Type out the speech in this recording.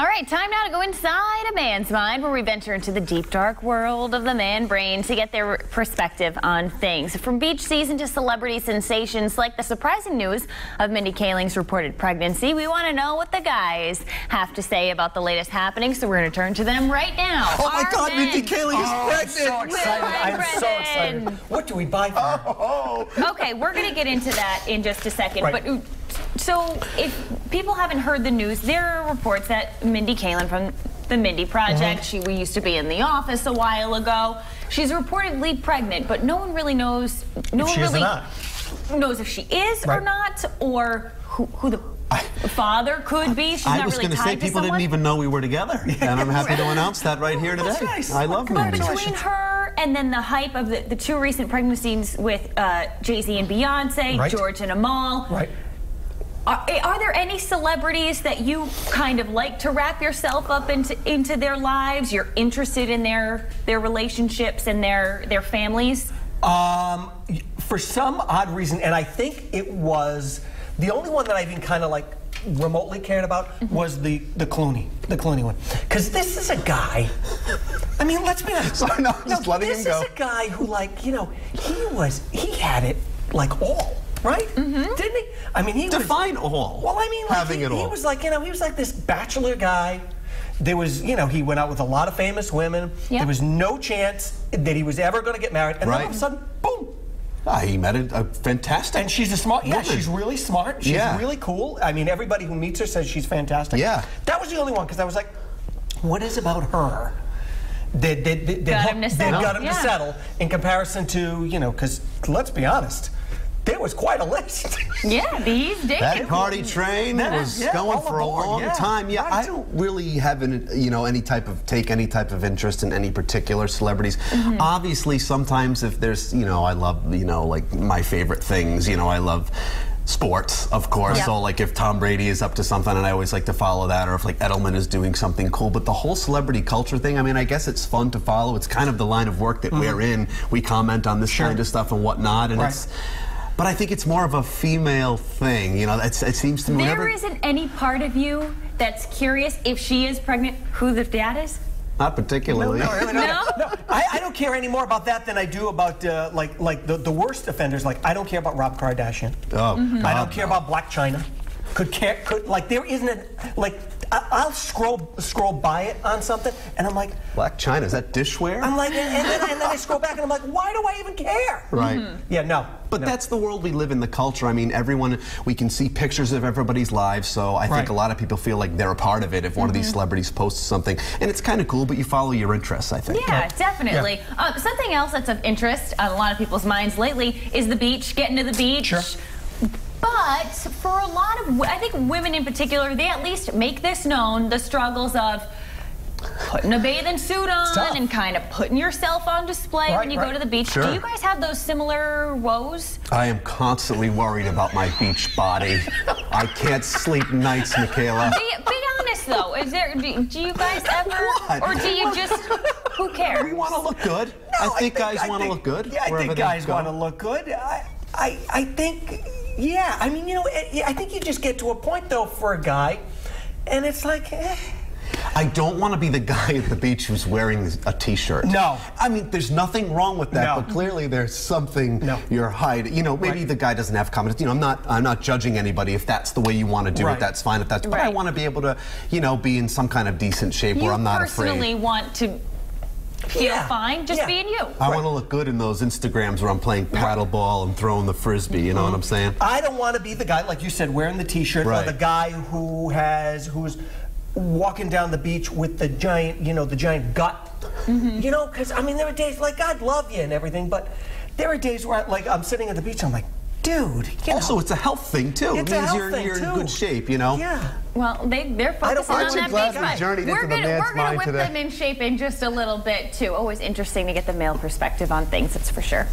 All right, time now to go inside a man's mind, where we venture into the deep, dark world of the man brain to get their perspective on things. From beach season to celebrity sensations like the surprising news of Mindy Kaling's reported pregnancy, we want to know what the guys have to say about the latest happenings, so we're going to turn to them right now. Oh my God, men. Mindy Kaling is pregnant! I'm so excited. I'm so excited. What do we buy for her? Okay, we're going to get into that in just a second. Right. But so if people haven't heard the news, there are reports that Mindy Kaling from the Mindy Project, we used to be in The Office a while ago. She's reportedly pregnant, but no one really knows. No one really knows if she is or not, or who the father could be. She's not was really going to tied say to people someone. didn't even know we were together, and I'm happy to announce that right here today. Nice. I love But Mindy. between her and then the hype of the two recent pregnancies with Jay-Z and Beyonce, George and Amal. Right. Are there any celebrities that you kind of like to wrap yourself up into their lives? You're interested in their relationships and their families? For some odd reason, and I think it was the only one that I even kind of like remotely cared about was the Clooney one, because this is a guy. I mean, let's be honest. Just letting him go. This is a guy who, like, you know, he had it like all. Right? Didn't he? I mean, he Define all. Well, I mean, like, having it all. He was like, you know, he was like this bachelor guy. There was, you know, he went out with a lot of famous women. Yep. There was no chance that he was ever going to get married. And then all of a sudden, boom. He met a fantastic. And she's a smart. Yeah, woman. she's really smart. She's really cool. I mean, everybody who meets her says she's fantastic. Yeah. That was the only one, because I was like, what is about her that got him to settle in comparison to, you know, because let's be honest, there was quite a list. Yeah, these days. That party train was going for a long time. Yeah, I don't really have any type of interest in any particular celebrities. Obviously, sometimes if there's, I love, like my favorite things. I love sports, of course. So like if Tom Brady is up to something, and I always like to follow that, or if like Edelman is doing something cool. But the whole celebrity culture thing, I mean, I guess it's fun to follow. It's kind of the line of work that we're in. We comment on this kind of stuff and whatnot, and but I think it's more of a female thing, it seems to me. There isn't any part of you that's curious if she is pregnant, who the dad is? Not particularly. No, really not. No, I don't care any more about that than I do about like the worst offenders. Like, I don't care about Rob Kardashian. Oh, I don't care about Blac Chyna. Like, there isn't I'll scroll by it on something, and I'm like, Blac Chyna, is that dishware? I'm like, and then I scroll back, and I'm like, why do I even care? Right. Yeah, no. But that's the world we live in, the culture. I mean, we can see pictures of everybody's lives, so I think a lot of people feel like they're a part of it if one of these celebrities posts something. And it's kind of cool, but you follow your interests, I think. Yeah, definitely. Yeah. Something else that's of interest on a lot of people's minds lately is the beach, getting to the beach. Sure. But for a lot of, I think women in particular, they at least make this known, the struggles of putting a bathing suit on and kind of putting yourself on display when you go to the beach. Sure. Do you guys have those similar woes? I am constantly worried about my beach body. I can't sleep nights, Michaela. Be honest though, do you guys ever, or do you just, who cares? We want to look good. No, I think guys want to look good. Yeah, I think guys want to look good. I think, yeah, I mean, I think you just get to a point, though, for a guy, and it's like, I don't want to be the guy at the beach who's wearing a T-shirt. No. I mean, there's nothing wrong with that, but clearly there's something you're hiding. Maybe the guy doesn't have confidence. I'm not judging anybody. If that's the way you want to do it, that's fine. If that's, but I want to be able to, be in some kind of decent shape where I'm not afraid. You personally want to feel fine just being you. I want to look good in those Instagrams where I'm playing paddleball and throwing the frisbee, you know what I'm saying? I don't want to be the guy, like you said, wearing the T-shirt, or the guy who's walking down the beach with the giant, the giant gut. Because, I mean, there are days, like, God love you and everything, but there are days where, I'm sitting at the beach, I'm like, dude. Also, it's a health thing, too. It means you're in good shape, Yeah. Well, they're focusing on that beach. We're going to whip them in shape in just a little bit, too. Always interesting to get the male perspective on things, that's for sure.